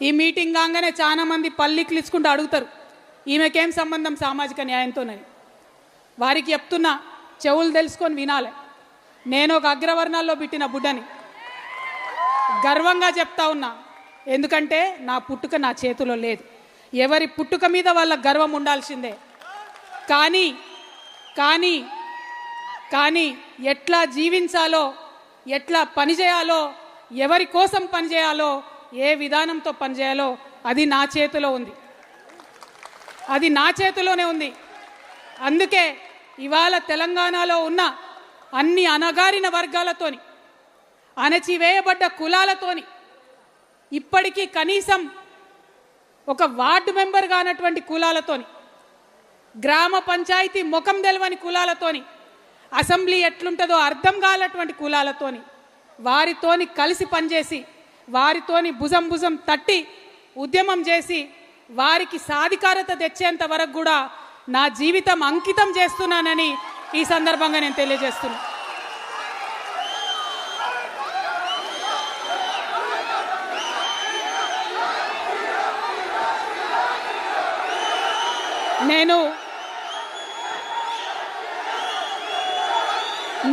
ఈ మీటింగ్ కాగానే చాలా మంది పల్లికిలిచ్చుకుంటూ అడుగుతారు ఈమెకేం సంబంధం సామాజిక న్యాయంతోనని. వారికి చెప్తున్నా, చెవులు తెలుసుకొని వినాలి. నేను ఒక అగ్రవర్ణాల్లో పుట్టిన బుడ్డని గర్వంగా చెప్తా ఉన్నా. ఎందుకంటే నా పుట్టుక నా చేతిలో లేదు. ఎవరి పుట్టుక మీద వాళ్ళ గర్వం ఉండాల్సిందే. కానీ కానీ కానీ ఎట్లా జీవించాలో, ఎట్లా పనిచేయాలో, ఎవరి కోసం పనిచేయాలో, ఏ విధానంతో పనిచేయాలో అది నా చేతిలో ఉంది. అది నా చేతిలోనే ఉంది. అందుకే ఇవాళ తెలంగాణలో ఉన్న అన్ని అణగారిన వర్గాలతోని, అణచివేయబడ్డ కులాలతోని, ఇప్పటికీ కనీసం ఒక వార్డు మెంబర్ కానటువంటి కులాలతోని, గ్రామ పంచాయతీ ముఖం తెలవని కులాలతోని, అసెంబ్లీ ఎట్లుంటుందో అర్థం కానటువంటి కులాలతోని, వారితోని కలిసి పనిచేసి, వారితోని భుజం భుజం తట్టి ఉద్యమం చేసి వారికి సాధికారత తెచ్చేంత వరకు కూడా నా జీవితం అంకితం చేస్తున్నానని ఈ సందర్భంగా నేను తెలియజేస్తున్నా.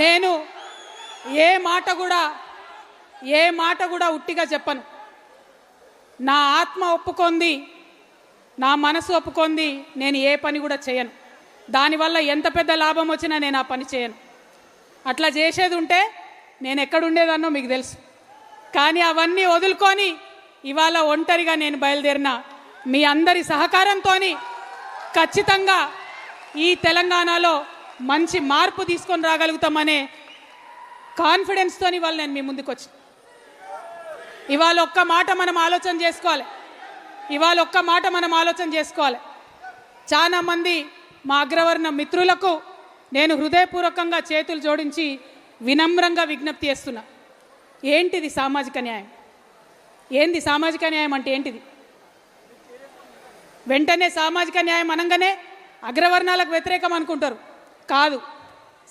నేను ఏ మాట కూడా ఉట్టిగా చెప్పను. నా ఆత్మ ఒప్పుకొంది, నా మనసు ఒప్పుకొంది, నేను ఏ పని కూడా చేయను. దానివల్ల ఎంత పెద్ద లాభం వచ్చినా నేను ఆ పని చేయను. అట్లా చేసేది ఉంటే నేను ఎక్కడుండేదన్నో మీకు తెలుసు. కానీ అవన్నీ వదులుకొని ఇవాళ ఒంటరిగా నేను బయలుదేరిన మీ అందరి సహకారంతో ఖచ్చితంగా ఈ తెలంగాణలో మంచి మార్పు తీసుకొని రాగలుగుతామనే కాన్ఫిడెన్స్తో ఇవాళ నేను మీ ముందుకు వచ్చి ఇవాళ ఒక్క మాట మనం ఆలోచన చేసుకోవాలి. చాలామంది మా అగ్రవర్ణ మిత్రులకు నేను హృదయపూర్వకంగా చేతులు జోడించి వినమ్రంగా విజ్ఞప్తి చేస్తున్నా. ఏంటిది సామాజిక న్యాయం? ఏంది సామాజిక న్యాయం అంటే ఏంటిది? వెంటనే సామాజిక న్యాయం అనగానే అగ్రవర్ణాలకు వ్యతిరేకం అనుకుంటారు. కాదు.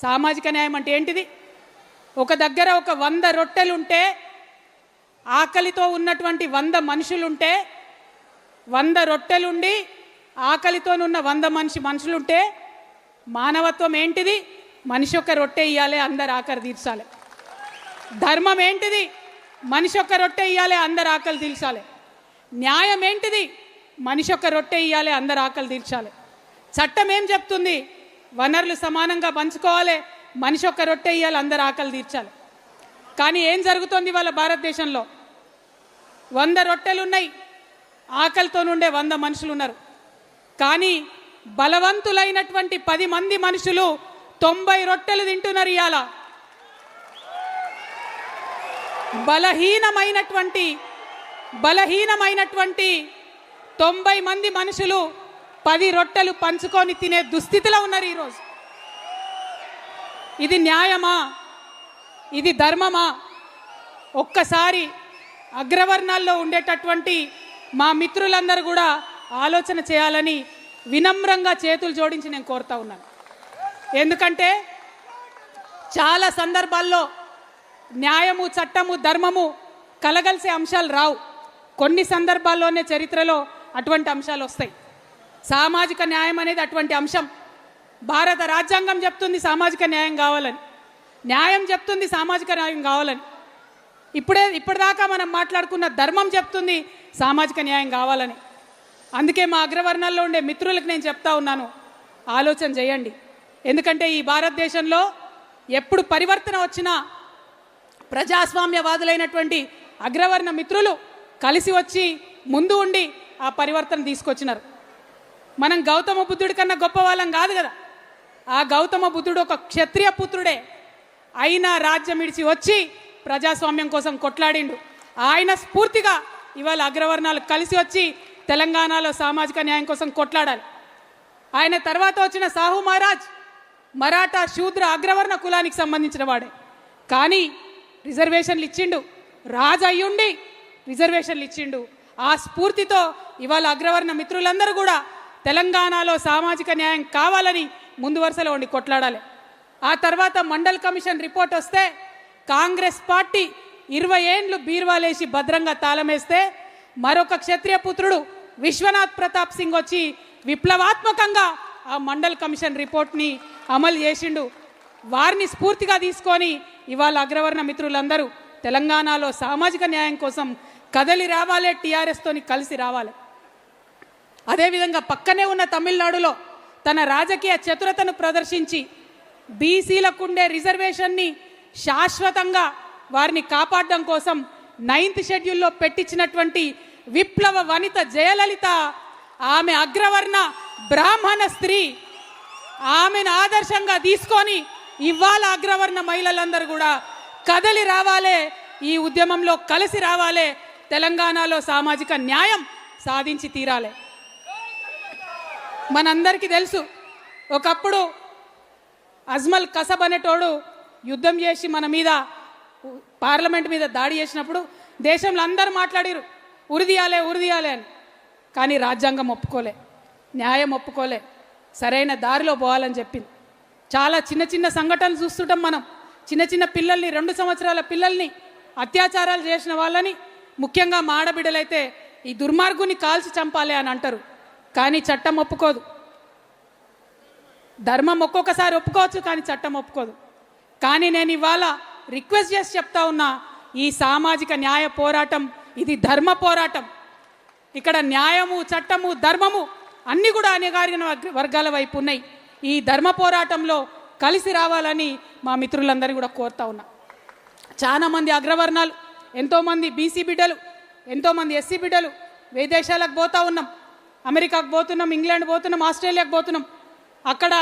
సామాజిక న్యాయం అంటే ఏంటిది? ఒక దగ్గర ఒక 100 రొట్టెలుంటే, ఆకలితో ఉన్నటువంటి 100 మనుషులుంటే, 100 రొట్టెలుండి ఆకలితోనున్న 100 మనుషులుంటే మానవత్వం ఏంటిది? మనిషి ఒక రొట్టె ఇవ్వాలి, అందరు ఆకలి తీర్చాలి. ధర్మం ఏంటిది? మనిషి ఒక రొట్టె ఇవ్వాలి, అందరు ఆకలి తీర్చాలి. న్యాయం ఏంటిది? మనిషి ఒక రొట్టె ఇవ్వాలి, అందరు ఆకలి తీర్చాలి. చట్టం ఏం చెప్తుంది? వనరులు సమానంగా పంచుకోవాలి, మనిషి ఒక రొట్టె ఇవ్వాలి, అందరు ఆకలి తీర్చాలి. కానీ ఏం జరుగుతుంది వాళ్ళ భారతదేశంలో? 100 రొట్టెలు ఉన్నాయి, ఆకలితో నుండే 100 మనుషులు ఉన్నారు. కానీ బలవంతులైనటువంటి 10 మంది మనుషులు 90 రొట్టెలు తింటున్నారు. ఇవాళ బలహీనమైనటువంటి 90 మంది మనుషులు 10 రొట్టెలు పంచుకొని తినే దుస్థితిలో ఉన్నారు ఈరోజు. ఇది న్యాయమా? ఇది ధర్మమా? ఒక్కసారి అగ్రవర్ణాల్లో ఉండేటటువంటి మా మిత్రులందరూ కూడా ఆలోచన చేయాలని వినమ్రంగా చేతులు జోడించి నేను కోరుతా ఉన్నాను. ఎందుకంటే చాలా సందర్భాల్లో న్యాయము, చట్టము, ధర్మము కలగలిసే అంశాలు రావు. కొన్ని సందర్భాల్లోనే చరిత్రలో అటువంటి అంశాలు వస్తాయి. సామాజిక న్యాయం అనేది అటువంటి అంశం. భారత రాజ్యాంగం చెప్తుంది సామాజిక న్యాయం కావాలని, న్యాయం చెప్తుంది సామాజిక న్యాయం కావాలని. ఇప్పటిదాకా మనం మాట్లాడుకున్న ధర్మం చెప్తుంది సామాజిక న్యాయం కావాలని. అందుకే మా అగ్రవర్ణాల్లో ఉండే మిత్రులకు నేను చెప్తా ఉన్నాను, ఆలోచన చేయండి. ఎందుకంటే ఈ భారతదేశంలో ఎప్పుడు పరివర్తన వచ్చినా ప్రజాస్వామ్యవాదులైనటువంటి అగ్రవర్ణ మిత్రులు కలిసి వచ్చి ముందు ఉండి ఆ పరివర్తన తీసుకొచ్చినారు. మనం గౌతమ బుద్ధుడి కన్నా గొప్ప వాళ్ళం కాదు కదా. ఆ గౌతమ బుద్ధుడు ఒక క్షత్రియ పుత్రుడే అయినా రాజ్యం ఇడిచి వచ్చి ప్రజాస్వామ్యం కోసం కొట్లాడిండు. ఆయన స్ఫూర్తిగా ఇవాళ అగ్రవర్ణాలు కలిసి వచ్చి తెలంగాణలో సామాజిక న్యాయం కోసం కొట్లాడాలి. ఆయన తర్వాత వచ్చిన సాహు మహారాజ్ మరాఠా శూద్ర అగ్రవర్ణ కులానికి సంబంధించిన వాడే. కానీ రిజర్వేషన్లు ఇచ్చిండు, రాజు అయ్యుండి రిజర్వేషన్లు ఇచ్చిండు. ఆ స్ఫూర్తితో ఇవాళ అగ్రవర్ణ మిత్రులందరూ కూడా తెలంగాణలో సామాజిక న్యాయం కావాలని ముందు వరుసలో ఉండి కొట్లాడాలి. ఆ తర్వాత మండల్ కమిషన్ రిపోర్ట్ వస్తే కాంగ్రెస్ పార్టీ 20 ఏండ్లు బీర్వాలేసి భద్రంగా తాళమేస్తే మరొక క్షత్రియ పుత్రుడు విశ్వనాథ్ ప్రతాప్ సింగ్ వచ్చి విప్లవాత్మకంగా ఆ మండల్ కమిషన్ రిపోర్ట్ని అమలు చేసిండు. వారిని స్ఫూర్తిగా తీసుకొని ఇవాళ అగ్రవర్ణ మిత్రులందరూ తెలంగాణలో సామాజిక న్యాయం కోసం కదలి రావాలి, టీఆర్ఎస్తోని కలిసి రావాలి. అదేవిధంగా పక్కనే ఉన్న తమిళనాడులో తన రాజకీయ చతురతను ప్రదర్శించి బీసీలకు ఉండే రిజర్వేషన్ని శాశ్వతంగా వారిని కాపాడడం కోసం 9th షెడ్యూల్లో పెట్టించినటువంటి విప్లవ వనిత జయలలిత, ఆమె అగ్రవర్ణ బ్రాహ్మణ స్త్రీ, ఆమెను ఆదర్శంగా తీసుకొని ఇవాళ అగ్రవర్ణ మహిళలందరూ కూడా కదలి రావాలి, ఈ ఉద్యమంలో కలిసి రావాలి, తెలంగాణలో సామాజిక న్యాయం సాధించి తీరాలి. మనందరికీ తెలుసు, ఒకప్పుడు అజ్మల్ కసబ్ అనేటోడు యుద్ధం చేసి మన మీద పార్లమెంట్ మీద దాడి చేసినప్పుడు దేశంలో అందరూ మాట్లాడారు ఉరిదీయాలే ఉరిదీయాలే అని. కానీ రాజ్యాంగం ఒప్పుకోలే, న్యాయం ఒప్పుకోలే, సరైన దారిలో పోవాలని చెప్పింది. చాలా చిన్న చిన్న సంఘటనలు చూస్తుంటాం మనం. చిన్న చిన్న పిల్లల్ని, 2 సంవత్సరాల పిల్లల్ని అత్యాచారాలు చేసిన వాళ్ళని, ముఖ్యంగా మా ఆడబిడ్డలైతే ఈ దుర్మార్గుని కాల్చి చంపాలి అని అంటారు. కానీ చట్టం ఒప్పుకోదు. ధర్మం ఒక్కొక్కసారి ఒప్పుకోవచ్చు, కానీ చట్టం ఒప్పుకోదు. కానీ నేను ఇవాళ రిక్వెస్ట్ చేసి చెప్తా ఉన్నా, ఈ సామాజిక న్యాయ పోరాటం ఇది ధర్మ పోరాటం. ఇక్కడ న్యాయము, చట్టము, ధర్మము అన్నీ కూడా అణగారిన వర్గాల వైపు ఉన్నాయి. ఈ ధర్మ పోరాటంలో కలిసి రావాలని మా మిత్రులందరినీ కూడా కోరుతా ఉన్నా. చాలామంది అగ్రవర్ణాలు, ఎంతోమంది బీసీ బిడ్డలు, ఎంతోమంది ఎస్సీ బిడ్డలు విదేశాలకు పోతా ఉన్నాం. అమెరికాకు పోతున్నాం, ఇంగ్లాండ్ పోతున్నాం, ఆస్ట్రేలియాకు పోతున్నాం. అక్కడ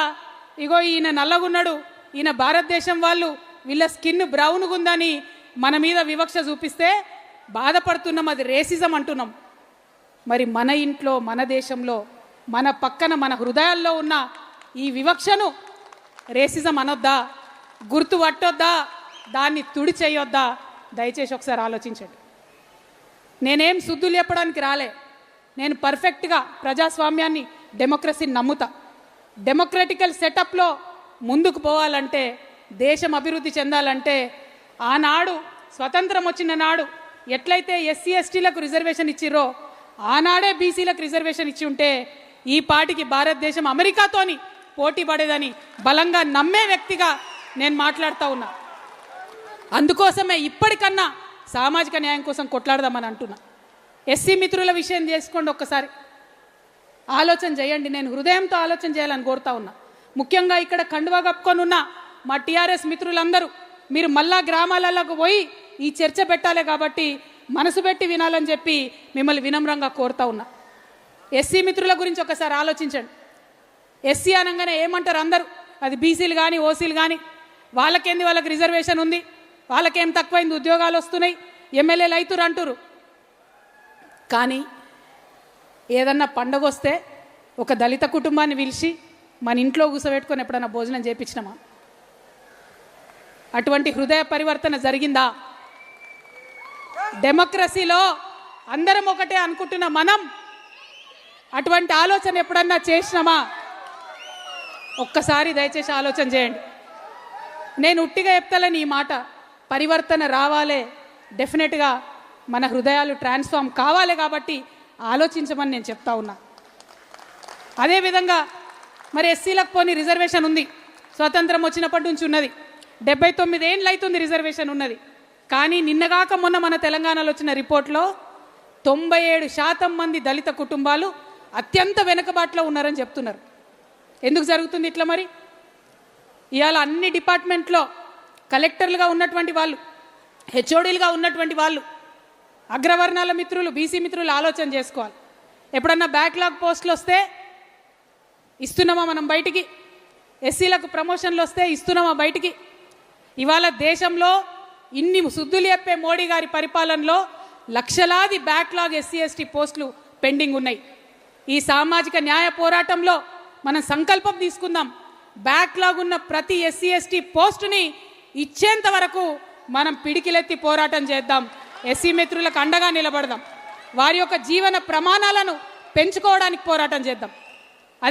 ఇగో ఈయన నల్లగున్నాడు, ఈయన భారతదేశం వాళ్ళు, వీళ్ళ స్కిన్ బ్రౌన్గా ఉందని మన మీద వివక్ష చూపిస్తే బాధపడుతున్నాం. అది రేసిజం అంటున్నాం. మరి మన ఇంట్లో, మన దేశంలో, మన పక్కన, మన హృదయాల్లో ఉన్న ఈ వివక్షను రేసిజం అనొద్దా, గుర్తు పట్టొద్దా, దాన్ని తుడి చేయొద్దా? దయచేసి ఒకసారి ఆలోచించండి. నేనేం శుద్ధులు చెప్పడానికి రాలే. నేను పర్ఫెక్ట్గా ప్రజాస్వామ్యాన్ని, డెమోక్రసీని నమ్ముతా. డెమోక్రటికల్ సెటప్లో ముందుకు పోవాలంటే, దేశం అభివృద్ధి చెందాలంటే, ఆనాడు స్వతంత్రం వచ్చిన నాడు ఎట్లయితే ఎస్సీ ఎస్టీలకు రిజర్వేషన్ ఇచ్చిర్రో ఆనాడే బీసీలకు రిజర్వేషన్ ఇచ్చి ఉంటే ఈ పాటికి భారతదేశం అమెరికాతోని పోటీ పడేదని బలంగా నమ్మే వ్యక్తిగా నేను మాట్లాడుతూ ఉన్నా. అందుకోసమే ఇప్పటికన్నా సామాజిక న్యాయం కోసం కొట్లాడదామని అంటున్నా. ఎస్సీ మిత్రుల విషయం చేసుకోండి, ఒక్కసారి ఆలోచన చేయండి. నేను హృదయంతో ఆలోచన చేయాలని కోరుతా ఉన్నా. ముఖ్యంగా ఇక్కడ కండువా కప్పుకొని ఉన్న మా టీఆర్ఎస్ మిత్రులందరూ మీరు మళ్ళా గ్రామాలకు పోయి ఈ చర్చ పెట్టాలి కాబట్టి మనసు పెట్టి వినాలని చెప్పి మిమ్మల్ని వినమ్రంగా కోరుతా ఉన్నా. ఎస్సీ మిత్రుల గురించి ఒకసారి ఆలోచించండి. ఎస్సీ అనగానే ఏమంటారు అందరూ, అది బీసీలు కానీ ఓసీలు కానీ, వాళ్ళకేంది, వాళ్ళకి రిజర్వేషన్ ఉంది, వాళ్ళకేం తక్కువైంది, ఉద్యోగాలు వస్తున్నాయి, ఎమ్మెల్యేలు అవుతురు అంటురు. కానీ ఏదన్నా పండగ వస్తే ఒక దళిత కుటుంబాన్ని పిలిచి మన ఇంట్లో కూర్చోబెట్టుకొని ఎప్పుడన్నా భోజనం చేయించినామా? అటువంటి హృదయ పరివర్తన జరిగిందా? డెమోక్రసీలో అందరం ఒకటే అనుకుంటున్న మనం అటువంటి ఆలోచన ఎప్పుడన్నా చేసినామా? ఒక్కసారి దయచేసి ఆలోచన చేయండి. నేను ఉట్టిగా చెప్తాలని ఈ మాట, పరివర్తన రావాలే, డెఫినెట్గా మన హృదయాలు ట్రాన్స్ఫార్మ్ కావాలి కాబట్టి ఆలోచించమని నేను చెప్తా ఉన్నా. అదేవిధంగా మరి ఎస్సీలకు పోని రిజర్వేషన్ ఉంది, స్వతంత్రం వచ్చినప్పటి నుంచి ఉన్నది, 79 ఏళ్ళు అవుతుంది రిజర్వేషన్ ఉన్నది. కానీ నిన్నగాక మొన్న మన తెలంగాణలో వచ్చిన రిపోర్ట్లో 97% మంది దళిత కుటుంబాలు అత్యంత వెనుకబాటులో ఉన్నారని చెప్తున్నారు. ఎందుకు జరుగుతుంది ఇట్లా? మరి ఇవాళ అన్ని డిపార్ట్మెంట్లో కలెక్టర్లుగా ఉన్నటువంటి వాళ్ళు, హెచ్ఓడీలుగా ఉన్నటువంటి వాళ్ళు, అగ్రవర్ణాల మిత్రులు, బీసీ మిత్రులు ఆలోచన చేసుకోవాలి. ఎప్పుడన్నా బ్యాక్లాగ్ పోస్టులు వస్తే ఇస్తున్నామా మనం బయటికి? ఎస్సీలకు ప్రమోషన్లు వస్తే ఇస్తున్నామా బయటికి? ఇవాళ దేశంలో ఇన్ని శుద్ధులు చెప్పే మోడీ గారి పరిపాలనలో లక్షలాది బ్యాక్లాగ్ ఎస్సీ ఎస్టీ పోస్టులు పెండింగ్ ఉన్నాయి. ఈ సామాజిక న్యాయ పోరాటంలో మనం సంకల్పం తీసుకుందాం. బ్యాక్లాగ్ ఉన్న ప్రతి ఎస్సీ ఎస్టీ పోస్టుని ఇచ్చేంత వరకు మనం పిడికిలెత్తి పోరాటం చేద్దాం. ఎస్సీ మిత్రులకు అండగా నిలబడదాం. వారి యొక్క జీవన ప్రమాణాలను పెంచుకోవడానికి పోరాటం చేద్దాం.